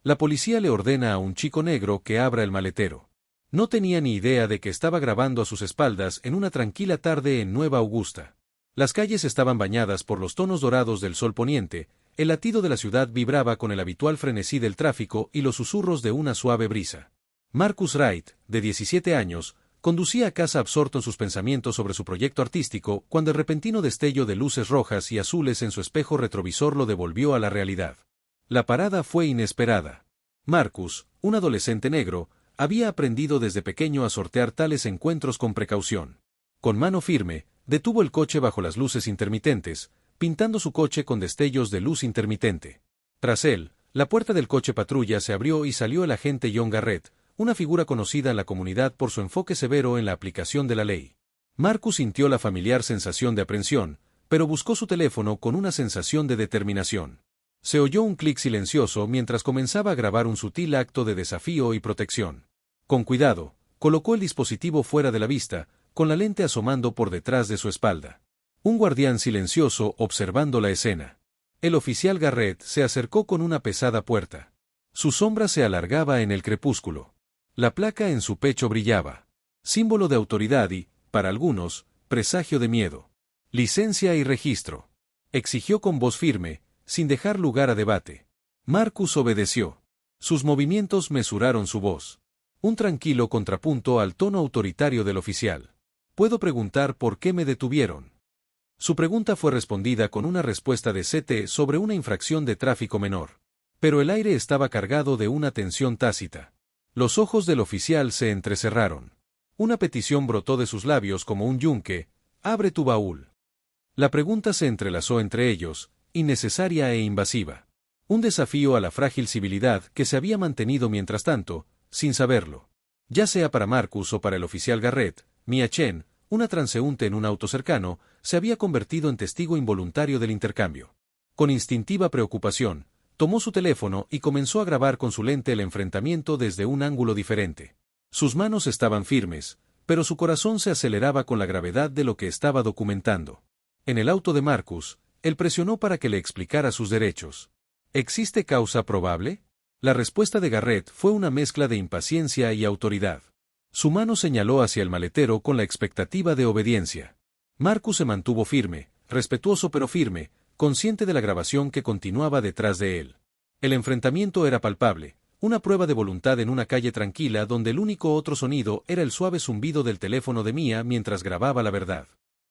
La policía le ordena a un chico negro que abra el maletero. No tenía ni idea de que estaba grabando a sus espaldas en una tranquila tarde en Nueva Augusta. Las calles estaban bañadas por los tonos dorados del sol poniente, el latido de la ciudad vibraba con el habitual frenesí del tráfico y los susurros de una suave brisa. Marcus Wright, de 17 años, conducía a casa absorto en sus pensamientos sobre su proyecto artístico cuando el repentino destello de luces rojas y azules en su espejo retrovisor lo devolvió a la realidad. La parada fue inesperada. Marcus, un adolescente negro, había aprendido desde pequeño a sortear tales encuentros con precaución. Con mano firme, detuvo el coche bajo las luces intermitentes, pintando su coche con destellos de luz intermitente. Tras él, la puerta del coche patrulla se abrió y salió el agente John Garrett, una figura conocida en la comunidad por su enfoque severo en la aplicación de la ley. Marcus sintió la familiar sensación de aprensión, pero buscó su teléfono con una sensación de determinación. Se oyó un clic silencioso mientras comenzaba a grabar un sutil acto de desafío y protección. Con cuidado, colocó el dispositivo fuera de la vista, con la lente asomando por detrás de su espalda. Un guardián silencioso observando la escena. El oficial Garrett se acercó con una pesada puerta. Su sombra se alargaba en el crepúsculo. La placa en su pecho brillaba. Símbolo de autoridad y, para algunos, presagio de miedo. Licencia y registro. Exigió con voz firme, sin dejar lugar a debate. Marcus obedeció. Sus movimientos mesuraron su voz. Un tranquilo contrapunto al tono autoritario del oficial. ¿Puedo preguntar por qué me detuvieron? Su pregunta fue respondida con una respuesta de CT sobre una infracción de tráfico menor. Pero el aire estaba cargado de una tensión tácita. Los ojos del oficial se entrecerraron. Una petición brotó de sus labios como un yunque: «Abre tu baúl». La pregunta se entrelazó entre ellos, innecesaria e invasiva. Un desafío a la frágil civilidad que se había mantenido mientras tanto, sin saberlo. Ya sea para Marcus o para el oficial Garrett, Mia Chen, una transeúnte en un auto cercano, se había convertido en testigo involuntario del intercambio. Con instintiva preocupación, tomó su teléfono y comenzó a grabar con su lente el enfrentamiento desde un ángulo diferente. Sus manos estaban firmes, pero su corazón se aceleraba con la gravedad de lo que estaba documentando. En el auto de Marcus, él presionó para que le explicara sus derechos. ¿Existe causa probable? La respuesta de Garrett fue una mezcla de impaciencia y autoridad. Su mano señaló hacia el maletero con la expectativa de obediencia. Marcus se mantuvo firme, respetuoso pero firme, consciente de la grabación que continuaba detrás de él. El enfrentamiento era palpable, una prueba de voluntad en una calle tranquila donde el único otro sonido era el suave zumbido del teléfono de Mia mientras grababa la verdad.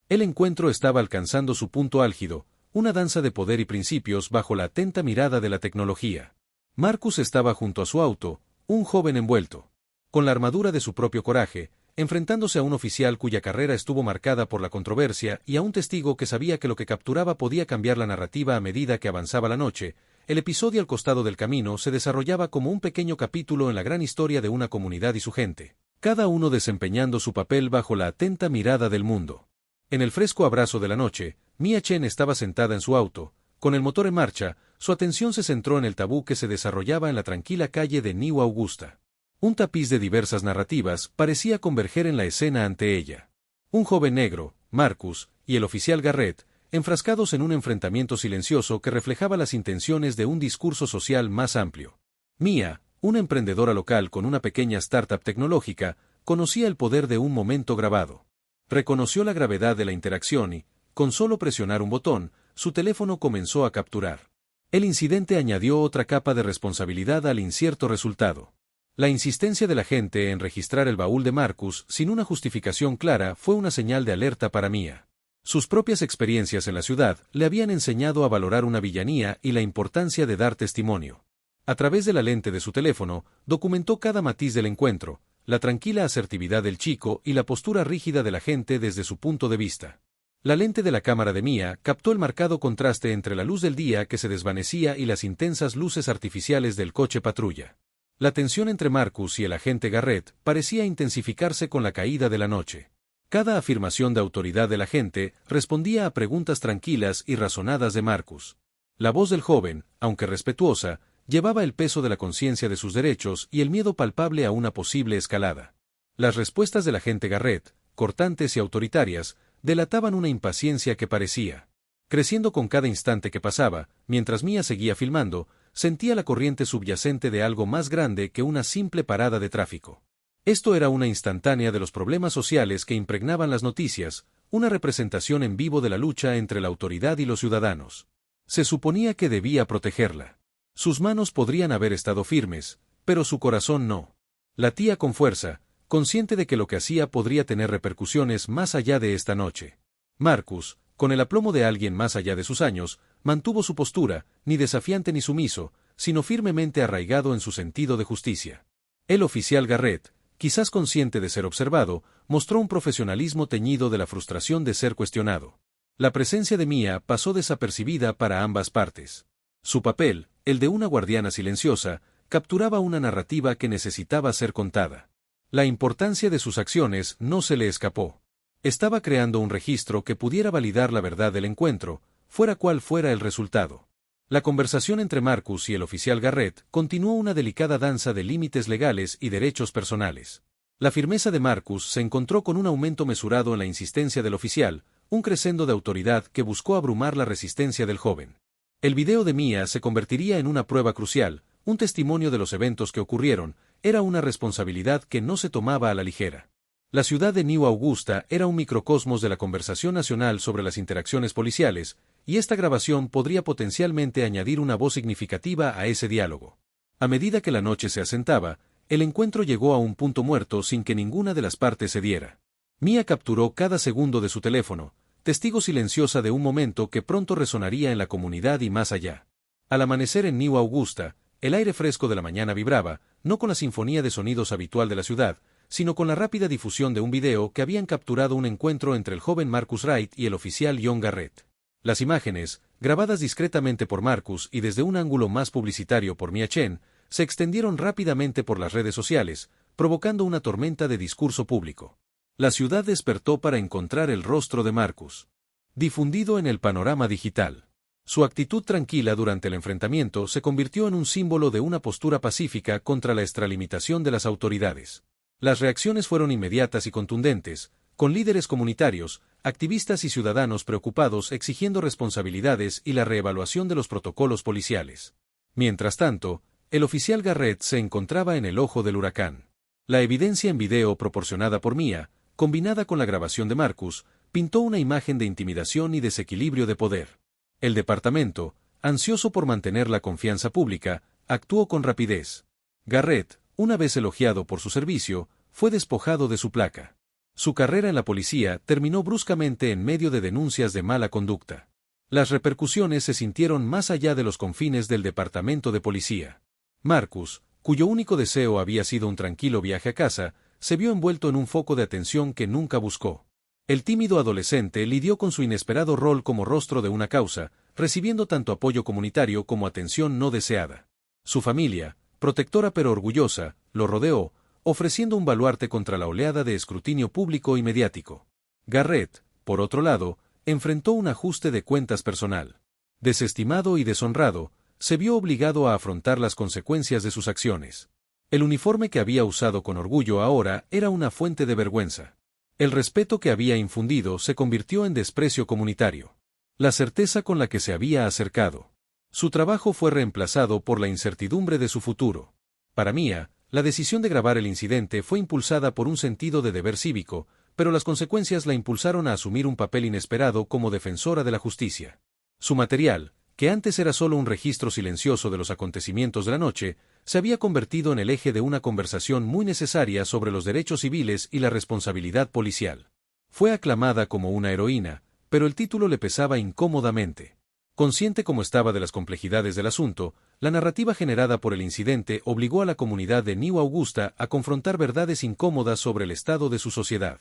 El encuentro estaba alcanzando su punto álgido, una danza de poder y principios bajo la atenta mirada de la tecnología. Marcus estaba junto a su auto, un joven envuelto, con la armadura de su propio coraje, enfrentándose a un oficial cuya carrera estuvo marcada por la controversia y a un testigo que sabía que lo que capturaba podía cambiar la narrativa a medida que avanzaba la noche. El episodio al costado del camino se desarrollaba como un pequeño capítulo en la gran historia de una comunidad y su gente, cada uno desempeñando su papel bajo la atenta mirada del mundo. En el fresco abrazo de la noche, Mia Chen estaba sentada en su auto, con el motor en marcha. Su atención se centró en el tabú que se desarrollaba en la tranquila calle de New Augusta. Un tapiz de diversas narrativas parecía converger en la escena ante ella. Un joven negro, Marcus, y el oficial Garrett, enfrascados en un enfrentamiento silencioso que reflejaba las intenciones de un discurso social más amplio. Mia, una emprendedora local con una pequeña startup tecnológica, conocía el poder de un momento grabado. Reconoció la gravedad de la interacción y, con solo presionar un botón, su teléfono comenzó a capturar. El incidente añadió otra capa de responsabilidad al incierto resultado. La insistencia de la gente en registrar el baúl de Marcus sin una justificación clara fue una señal de alerta para Mia. Sus propias experiencias en la ciudad le habían enseñado a valorar una villanía y la importancia de dar testimonio. A través de la lente de su teléfono, documentó cada matiz del encuentro, la tranquila asertividad del chico y la postura rígida de la gente desde su punto de vista. La lente de la cámara de Mia captó el marcado contraste entre la luz del día que se desvanecía y las intensas luces artificiales del coche patrulla. La tensión entre Marcus y el agente Garrett parecía intensificarse con la caída de la noche. Cada afirmación de autoridad del agente respondía a preguntas tranquilas y razonadas de Marcus. La voz del joven, aunque respetuosa, llevaba el peso de la conciencia de sus derechos y el miedo palpable a una posible escalada. Las respuestas del agente Garrett, cortantes y autoritarias, delataban una impaciencia que parecía, creciendo con cada instante que pasaba. Mientras Mia seguía filmando, sentía la corriente subyacente de algo más grande que una simple parada de tráfico. Esto era una instantánea de los problemas sociales que impregnaban las noticias, una representación en vivo de la lucha entre la autoridad y los ciudadanos. Se suponía que debía protegerla. Sus manos podrían haber estado firmes, pero su corazón no. Latía con fuerza, consciente de que lo que hacía podría tener repercusiones más allá de esta noche. Marcus, con el aplomo de alguien más allá de sus años, mantuvo su postura, ni desafiante ni sumiso, sino firmemente arraigado en su sentido de justicia. El oficial Garrett, quizás consciente de ser observado, mostró un profesionalismo teñido de la frustración de ser cuestionado. La presencia de Mia pasó desapercibida para ambas partes. Su papel, el de una guardiana silenciosa, capturaba una narrativa que necesitaba ser contada. La importancia de sus acciones no se le escapó. Estaba creando un registro que pudiera validar la verdad del encuentro, fuera cual fuera el resultado. La conversación entre Marcus y el oficial Garrett continuó una delicada danza de límites legales y derechos personales. La firmeza de Marcus se encontró con un aumento mesurado en la insistencia del oficial, un crescendo de autoridad que buscó abrumar la resistencia del joven. El video de Mia se convertiría en una prueba crucial, un testimonio de los eventos que ocurrieron, era una responsabilidad que no se tomaba a la ligera. La ciudad de New Augusta era un microcosmos de la conversación nacional sobre las interacciones policiales, y esta grabación podría potencialmente añadir una voz significativa a ese diálogo. A medida que la noche se asentaba, el encuentro llegó a un punto muerto sin que ninguna de las partes cediera. Mia capturó cada segundo de su teléfono, testigo silenciosa de un momento que pronto resonaría en la comunidad y más allá. Al amanecer en New Augusta, el aire fresco de la mañana vibraba, no con la sinfonía de sonidos habitual de la ciudad, sino con la rápida difusión de un video que habían capturado un encuentro entre el joven Marcus Wright y el oficial John Garrett. Las imágenes, grabadas discretamente por Marcus y desde un ángulo más publicitario por Mia Chen, se extendieron rápidamente por las redes sociales, provocando una tormenta de discurso público. La ciudad despertó para encontrar el rostro de Marcus, difundido en el panorama digital. Su actitud tranquila durante el enfrentamiento se convirtió en un símbolo de una postura pacífica contra la extralimitación de las autoridades. Las reacciones fueron inmediatas y contundentes, con líderes comunitarios, activistas y ciudadanos preocupados exigiendo responsabilidades y la reevaluación de los protocolos policiales. Mientras tanto, el oficial Garrett se encontraba en el ojo del huracán. La evidencia en video proporcionada por Mia, combinada con la grabación de Marcus, pintó una imagen de intimidación y desequilibrio de poder. El departamento, ansioso por mantener la confianza pública, actuó con rapidez. Garrett, una vez elogiado por su servicio, fue despojado de su placa. Su carrera en la policía terminó bruscamente en medio de denuncias de mala conducta. Las repercusiones se sintieron más allá de los confines del departamento de policía. Marcus, cuyo único deseo había sido un tranquilo viaje a casa, se vio envuelto en un foco de atención que nunca buscó. El tímido adolescente lidió con su inesperado rol como rostro de una causa, recibiendo tanto apoyo comunitario como atención no deseada. Su familia, protectora pero orgullosa, lo rodeó, ofreciendo un baluarte contra la oleada de escrutinio público y mediático. Garrett, por otro lado, enfrentó un ajuste de cuentas personal. Desestimado y deshonrado, se vio obligado a afrontar las consecuencias de sus acciones. El uniforme que había usado con orgullo ahora era una fuente de vergüenza. El respeto que había infundido se convirtió en desprecio comunitario. La certeza con la que se había acercado. Su trabajo fue reemplazado por la incertidumbre de su futuro. Para Mia, la decisión de grabar el incidente fue impulsada por un sentido de deber cívico, pero las consecuencias la impulsaron a asumir un papel inesperado como defensora de la justicia. Su material, que antes era solo un registro silencioso de los acontecimientos de la noche, se había convertido en el eje de una conversación muy necesaria sobre los derechos civiles y la responsabilidad policial. Fue aclamada como una heroína, pero el título le pesaba incómodamente. Consciente como estaba de las complejidades del asunto, la narrativa generada por el incidente obligó a la comunidad de New Augusta a confrontar verdades incómodas sobre el estado de su sociedad.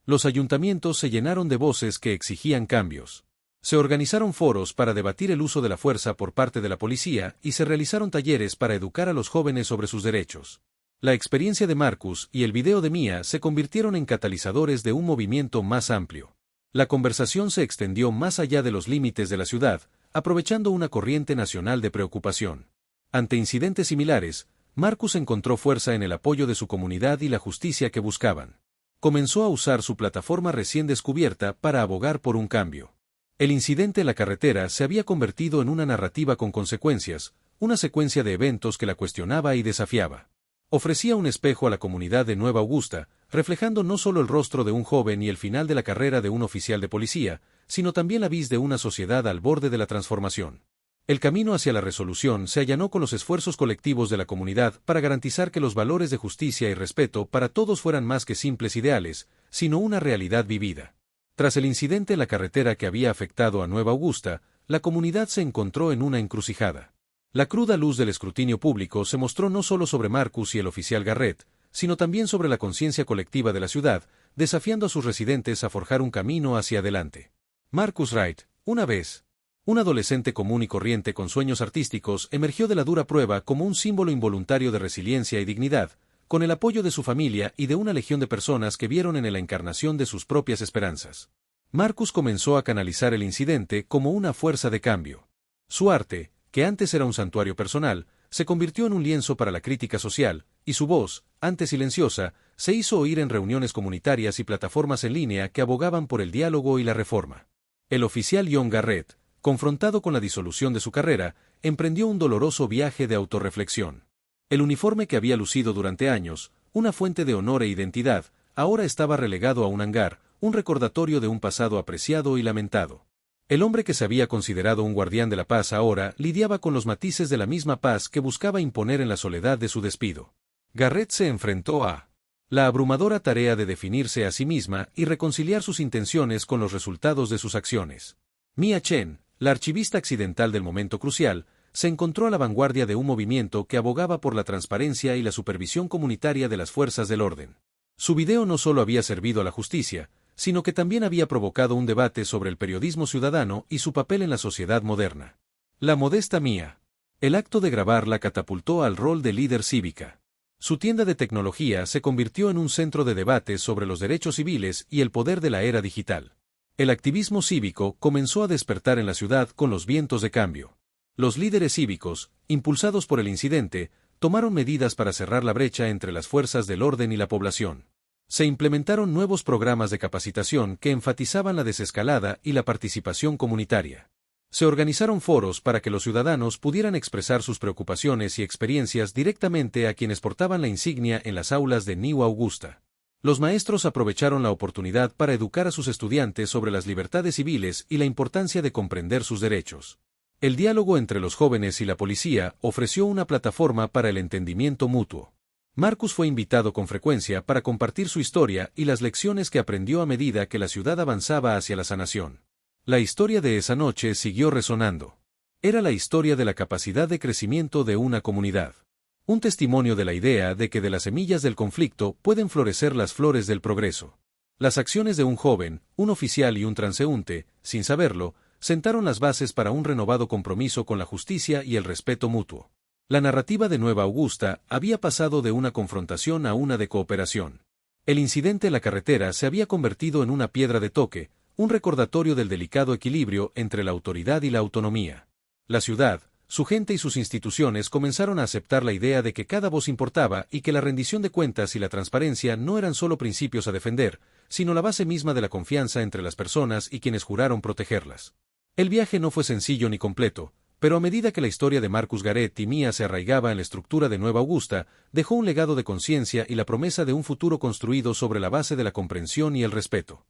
Los ayuntamientos se llenaron de voces que exigían cambios. Se organizaron foros para debatir el uso de la fuerza por parte de la policía y se realizaron talleres para educar a los jóvenes sobre sus derechos. La experiencia de Marcus y el video de Mia se convirtieron en catalizadores de un movimiento más amplio. La conversación se extendió más allá de los límites de la ciudad, aprovechando una corriente nacional de preocupación. Ante incidentes similares, Marcus encontró fuerza en el apoyo de su comunidad y la justicia que buscaban. Comenzó a usar su plataforma recién descubierta para abogar por un cambio. El incidente en la carretera se había convertido en una narrativa con consecuencias, una secuencia de eventos que la cuestionaba y desafiaba. Ofrecía un espejo a la comunidad de Nueva Augusta, reflejando no solo el rostro de un joven y el final de la carrera de un oficial de policía, sino también la vis de una sociedad al borde de la transformación. El camino hacia la resolución se allanó con los esfuerzos colectivos de la comunidad para garantizar que los valores de justicia y respeto para todos fueran más que simples ideales, sino una realidad vivida. Tras el incidente en la carretera que había afectado a Nueva Augusta, la comunidad se encontró en una encrucijada. La cruda luz del escrutinio público se mostró no solo sobre Marcus y el oficial Garrett, sino también sobre la conciencia colectiva de la ciudad, desafiando a sus residentes a forjar un camino hacia adelante. Marcus Wright, una vez un adolescente común y corriente con sueños artísticos, emergió de la dura prueba como un símbolo involuntario de resiliencia y dignidad, con el apoyo de su familia y de una legión de personas que vieron en él la encarnación de sus propias esperanzas. Marcus comenzó a canalizar el incidente como una fuerza de cambio. Su arte, que antes era un santuario personal, se convirtió en un lienzo para la crítica social, y su voz, antes silenciosa, se hizo oír en reuniones comunitarias y plataformas en línea que abogaban por el diálogo y la reforma. El oficial John Garrett, confrontado con la disolución de su carrera, emprendió un doloroso viaje de autorreflexión. El uniforme que había lucido durante años, una fuente de honor e identidad, ahora estaba relegado a un hangar, un recordatorio de un pasado apreciado y lamentado. El hombre que se había considerado un guardián de la paz ahora lidiaba con los matices de la misma paz que buscaba imponer en la soledad de su despido. Garrett se enfrentó a la abrumadora tarea de definirse a sí misma y reconciliar sus intenciones con los resultados de sus acciones. Mia Chen, la archivista accidental del momento crucial, se encontró a la vanguardia de un movimiento que abogaba por la transparencia y la supervisión comunitaria de las fuerzas del orden. Su video no solo había servido a la justicia, sino que también había provocado un debate sobre el periodismo ciudadano y su papel en la sociedad moderna. La modesta Mia. El acto de grabarla catapultó al rol de líder cívica. Su tienda de tecnología se convirtió en un centro de debate sobre los derechos civiles y el poder de la era digital. El activismo cívico comenzó a despertar en la ciudad con los vientos de cambio. Los líderes cívicos, impulsados por el incidente, tomaron medidas para cerrar la brecha entre las fuerzas del orden y la población. Se implementaron nuevos programas de capacitación que enfatizaban la desescalada y la participación comunitaria. Se organizaron foros para que los ciudadanos pudieran expresar sus preocupaciones y experiencias directamente a quienes portaban la insignia en las aulas de New Augusta. Los maestros aprovecharon la oportunidad para educar a sus estudiantes sobre las libertades civiles y la importancia de comprender sus derechos. El diálogo entre los jóvenes y la policía ofreció una plataforma para el entendimiento mutuo. Marcus fue invitado con frecuencia para compartir su historia y las lecciones que aprendió a medida que la ciudad avanzaba hacia la sanación. La historia de esa noche siguió resonando. Era la historia de la capacidad de crecimiento de una comunidad. Un testimonio de la idea de que de las semillas del conflicto pueden florecer las flores del progreso. Las acciones de un joven, un oficial y un transeúnte, sin saberlo, sentaron las bases para un renovado compromiso con la justicia y el respeto mutuo. La narrativa de Nueva Augusta había pasado de una confrontación a una de cooperación. El incidente en la carretera se había convertido en una piedra de toque, un recordatorio del delicado equilibrio entre la autoridad y la autonomía. La ciudad, su gente y sus instituciones comenzaron a aceptar la idea de que cada voz importaba y que la rendición de cuentas y la transparencia no eran solo principios a defender, sino la base misma de la confianza entre las personas y quienes juraron protegerlas. El viaje no fue sencillo ni completo, pero a medida que la historia de Marcus Garrett y Mia se arraigaba en la estructura de Nueva Augusta, dejó un legado de conciencia y la promesa de un futuro construido sobre la base de la comprensión y el respeto.